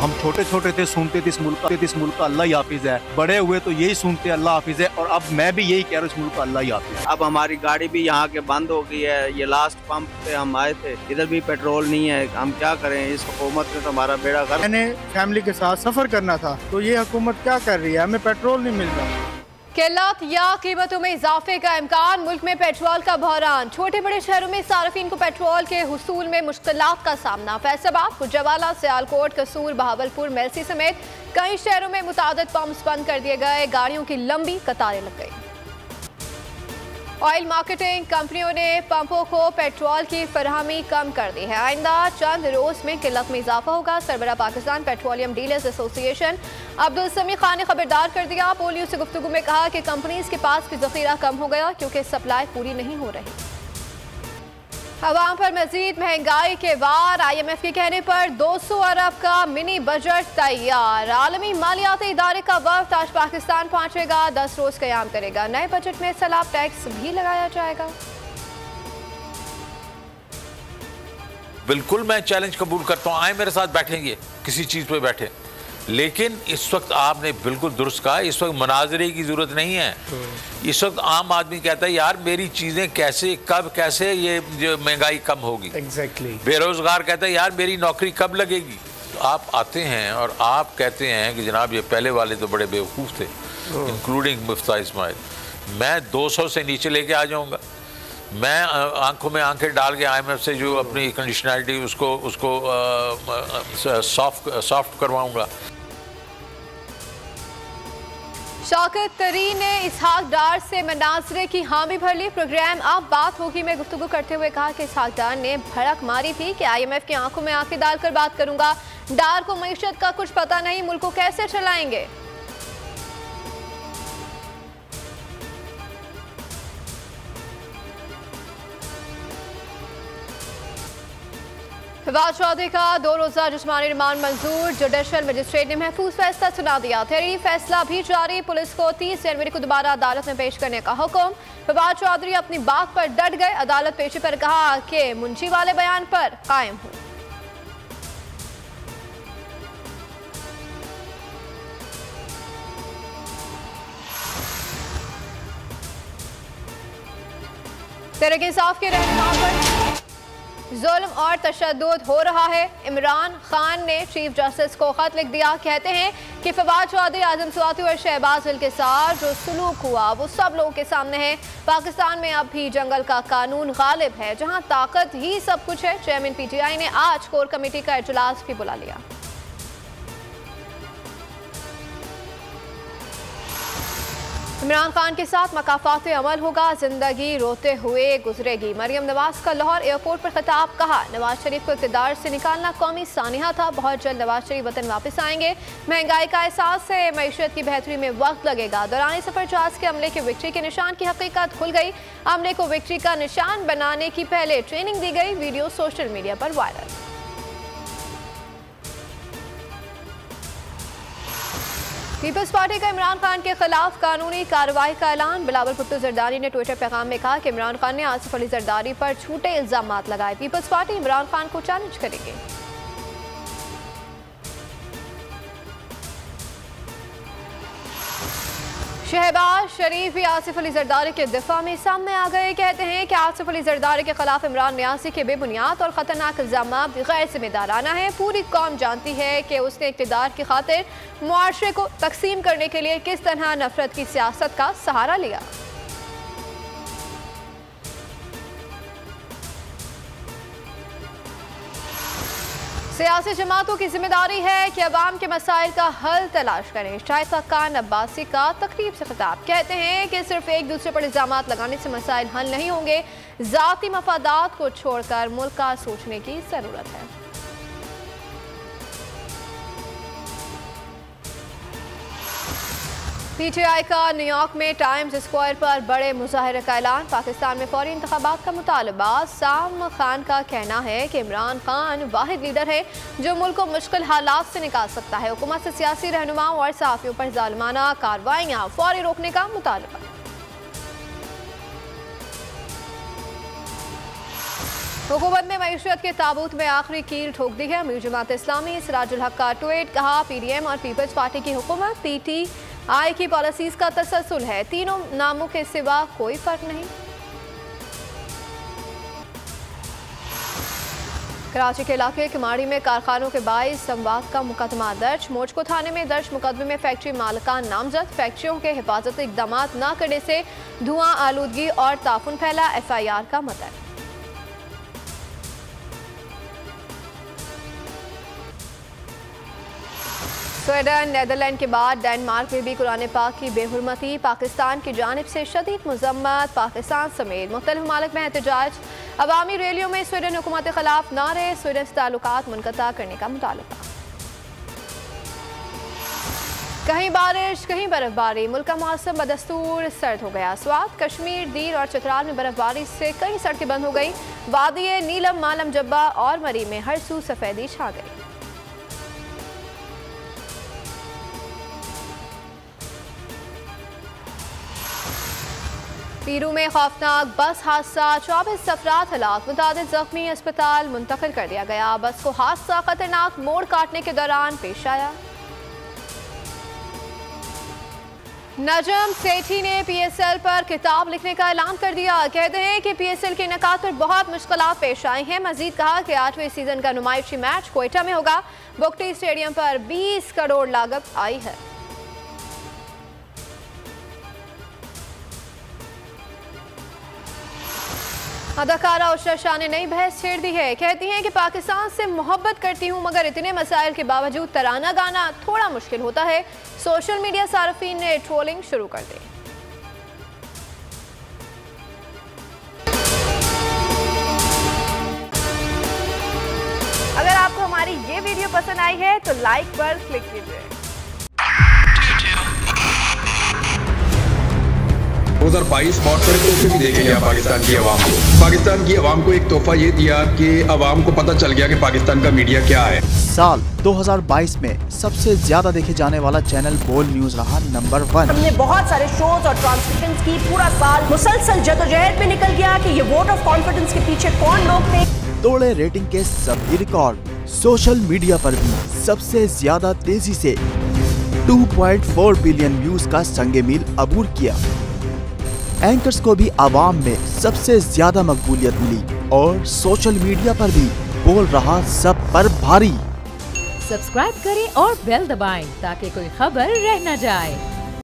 हम छोटे छोटे थे, सुनते थे इस मुल्क का अल्लाह ही हाफिज है, बड़े हुए तो यही सुनते अल्लाह हाफिज है, और अब मैं भी यही कह रहा हूँ इस मुल्क का अल्लाह ही हाफिज है। अब हमारी गाड़ी भी यहाँ के बंद हो गई है, ये लास्ट पंप पे हम आए थे, इधर भी पेट्रोल नहीं है, हम क्या करें, इस हुकूमत ने तो हमारा बेड़ा गर्क। मैंने फैमिली के साथ सफर करना था, तो ये हुकूमत क्या कर रही है, हमें पेट्रोल नहीं मिल रहा। किल्लत या कीमतों में इजाफे का इम्कान, मुल्क में पेट्रोल का बहरान, छोटे बड़े शहरों में सार्फिन को पेट्रोल के हुसूल में मुश्किलात का सामना। फैसलाबाद, गुजरावाला, सियालकोट, कसूर, बहावलपुर, मेलसी समेत कई शहरों में मुतादिद पंप्स बंद कर दिए गए, गाड़ियों की लंबी कतारें लग गई। ऑयल मार्केटिंग कंपनियों ने पंपों को पेट्रोल की फरहमी कम कर दी है। आइंदा चंद रोज में किल्लत में इजाफा होगा। सरबराह Pakistan petroleum dealers association Abdul Sami Khan ने खबरदार कर दिया। पोलियो से गुफ्तगू में कहा कि कंपनीज के पास भी जखीरा कम हो गया क्योंकि सप्लाई पूरी नहीं हो रही। अवाम पर मजीद महंगाई के वार, IMF के कहने पर 200 अरब का मिनी बजट तैयार। आलमी मालियाती इदारे का वफ्द आज पाकिस्तान पहुंचेगा, 10 रोज क़याम करेगा। नए बजट में सलाब टैक्स भी लगाया जाएगा। बिल्कुल मैं चैलेंज कबूल करता हूँ, आए मेरे साथ बैठेंगे, किसी चीज़ पे बैठे, लेकिन इस वक्त आपने बिल्कुल दुरुस्त कहा, इस वक्त मुनाजरे की ज़रूरत नहीं है। इस वक्त आम आदमी कहता है यार मेरी चीज़ें कैसे, कब, कैसे ये जो महंगाई कम होगी। एग्जैक्टली। बेरोज़गार कहता है यार मेरी नौकरी कब लगेगी। तो आप आते हैं और आप कहते हैं कि जनाब ये पहले वाले तो बड़े बेवकूफ़ थे, इंक्लूडिंग मुफ्ता इस्माइल, मैं 200 से नीचे लेके आ जाऊँगा, मैं आंखों में आंखें डाल के IMF से जो अपनी कंडीशनैलिटी उसको सॉफ्ट करवाऊँगा। शौकत तरीन ने इसहाक डार से मनाजरे की हामी भर ली। प्रोग्राम अब बात होगी में गुफ्तगू करते हुए कहा कि इसहाक डार ने भड़क मारी थी कि IMF की आंखों में आंखें डालकर बात करूंगा। डार को मईशत का कुछ पता नहीं, मुल्क को कैसे चलाएंगे। फवाद चौधरी का 2 रोज़ा जिस्मानी रिमांड मंजूर, जुडिशल मजिस्ट्रेट ने महफूज फैसला सुना दिया। तहरीरी फैसला भी जारी, पुलिस को 30 जनवरी को दोबारा अदालत में पेश करने का हुक्म। फवाद चौधरी अपनी बात पर डट गए, अदालत पेशी पर कहा कि मुंशी वाले बयान पर कायम हूं। तहरीक इंसाफ के रहनुमा पर जुल्म और तशद्दुद हो रहा है। इमरान खान ने चीफ जस्टिस को खत लिख दिया। कहते हैं कि फवाद चौधरी, आजम स्वाति और शहबाज गिल के साथ जो सुलूक हुआ वो सब लोगों के सामने है। पाकिस्तान में अब भी जंगल का कानून गालिब है, जहां ताकत ही सब कुछ है। चेयरमैन PTI ने आज कोर कमेटी का इजलास भी बुला लिया। इमरान खान के साथ मकाफात अमल होगा, जिंदगी रोते हुए गुजरेगी। मरियम नवाज का लाहौर एयरपोर्ट पर खिताब, कहा नवाज शरीफ को इक़्तिदार से निकालना कौमी सानिया था, बहुत जल्द नवाज शरीफ वतन वापस आएंगे। महंगाई का एहसास है, मईशत की बेहतरी में वक्त लगेगा। दौरान सफर जहाज के अमले के विक्ट्री के निशान की हकीकत खुल गई। अमले को विक्ट्री का निशान बनाने की पहले ट्रेनिंग दी गई, वीडियो सोशल मीडिया पर वायरल। पीपल्स पार्टी का इमरान खान के खिलाफ कानूनी कार्रवाई का ऐलान। बिलावल भुट्टो जरदारी ने ट्विटर पैगाम में कहा कि इमरान खान ने आसिफ अली जरदारी पर झूठे इल्जाम लगाए। पीपल्स पार्टी इमरान खान को चैलेंज करेगी। शहबाज शरीफ भी आसिफ अली जरदारी के दिफा में सामने आ गए। कहते हैं कि आसिफ अली जरदारी के खिलाफ इमरान न्यासी के बेबुनियाद और खतरनाक इल्जाम गैर जिम्मेदाराना है। पूरी कौम जानती है कि उसने इक़्तिदार की खातिर मुआशरे को तकसीम करने के लिए किस तरह नफरत की सियासत का सहारा लिया। सियासी जमातों की जिम्मेदारी है कि अवाम के मसाइल का हल तलाश करें। शाहिद खान अब्बासी का तकरीब से खिताब, कहते हैं कि सिर्फ एक दूसरे पर इल्जाम लगाने से मसाइल हल नहीं होंगे, जाती मफादात को छोड़कर मुल्क का सोचने की जरूरत है। PTI का न्यूयॉर्क में टाइम्स स्क्वायर पर बड़े मुजाहरे का ऐलान। पाकिस्तान में फौरी इंतखाबात का मुतालबा। साम खान का कहना है कि इमरान खान वाहिद लीडर है जो मुल्क को मुश्किल हालात से निकाल सकता है। हुकूमत से सियासी रहनुमाओं और सहाफ़ियों पर जालिमाना कार्रवाइयाँ फौरी रोकने का मुतालबा। हुकूमत ने मईशत के ताबूत में आखिरी कील ठोक दी है। अमीर जमात इस्लामी सिराजुल हक का ट्वीट, कहा PDM और पीपल्स पार्टी की हुकूमत PTI की पॉलिसीज का तसलसल है, तीनों नामों के सिवा कोई फर्क नहीं। कराची के इलाके किमाड़ी में कारखानों के बाइस संवाद का मुकदमा दर्ज। मोचको थाने में दर्ज मुकदमे में फैक्ट्री मालिकान नामजद। फैक्ट्रियों के हिफाजती इकदाम न करने से धुआं, आलूदगी और ताफुन फैला। FIR का मतन। स्वीडन, नेदरलैंड के बाद डेनमार्क में भी कुरान पाक की बेहुरमती। पाकिस्तान की जानिब से शदीद मजम्मत। पाकिस्तान समेत मुख्तलिफ ममालिक में एहतजाज। अवामी रैलियों में स्वीडन हुकूमत के खिलाफ नारे। स्वीडन से ताल्लुकात मुनक़ता करने का मुतालबा। कहीं बारिश, कहीं बर्फबारी। मुल्क का मौसम बदस्तूर सर्द हो गया। स्वात, कश्मीर, दीर और चित्राल में बर्फबारी से कई सड़कें बंद हो गई। वादी नीलम, मालम जब्बा और मरी में हर सू सफेदी छा गई। पीरू में खौफनाक बस हादसा, 24 अफराद हलाक, मुतादिद जख्मी, अस्पताल मुंतकिल कर दिया गया। बस को हादसा खतरनाक मोड़ काटने के दौरान पेश आया। नजम सेठी ने PSL पर किताब लिखने का ऐलान कर दिया। कहते हैं कि PSL के इनेकाद पर बहुत मुश्किलात पेश आई हैं। मजीद कहा कि 8वें सीजन का नुमाइशी मैच कोयटा में होगा। बुकटी स्टेडियम पर 20 करोड़ लागत आई है। अदाकारा उषा शाह ने नई बहस छेड़ दी है। कहती हैं कि पाकिस्तान से मोहब्बत करती हूं, मगर इतने मसाइल के बावजूद तराना गाना थोड़ा मुश्किल होता है। सोशल मीडिया सार्फिन ने ट्रोलिंग शुरू कर दी। अगर आपको हमारी ये वीडियो पसंद आई है तो लाइक पर क्लिक कीजिए। 2022 बहुत बड़े तोहफे भी देके गया पाकिस्तान की आवाम को। पाकिस्तान की आवाम को एक तोहफा ये दिया कि आवाम को पता चल गया कि पाकिस्तान का मीडिया क्या है। साल 2022 में सबसे ज्यादा देखे जाने वाला चैनल बोल न्यूज रहा नंबर 1। हमने बहुत सारे शोज और ट्रांसमिशंस की। पूरा साल मुसलसल जदोजहद में निकल गया कि ये वोट ऑफ कॉन्फिडेंस के पीछे कौन लोग थे। तोड़े रेटिंग के सभी रिकॉर्ड। सोशल मीडिया पर भी सबसे ज्यादा तेजी से 2.4 बिलियन व्यूज का संगे मील अबूर किया। एंकर्स को भी आवाम में सबसे ज्यादा मकबूलियत मिली और सोशल मीडिया पर भी बोल रहा सब पर भारी। सब्सक्राइब करें और बेल दबाएं ताकि कोई खबर रह न जाए।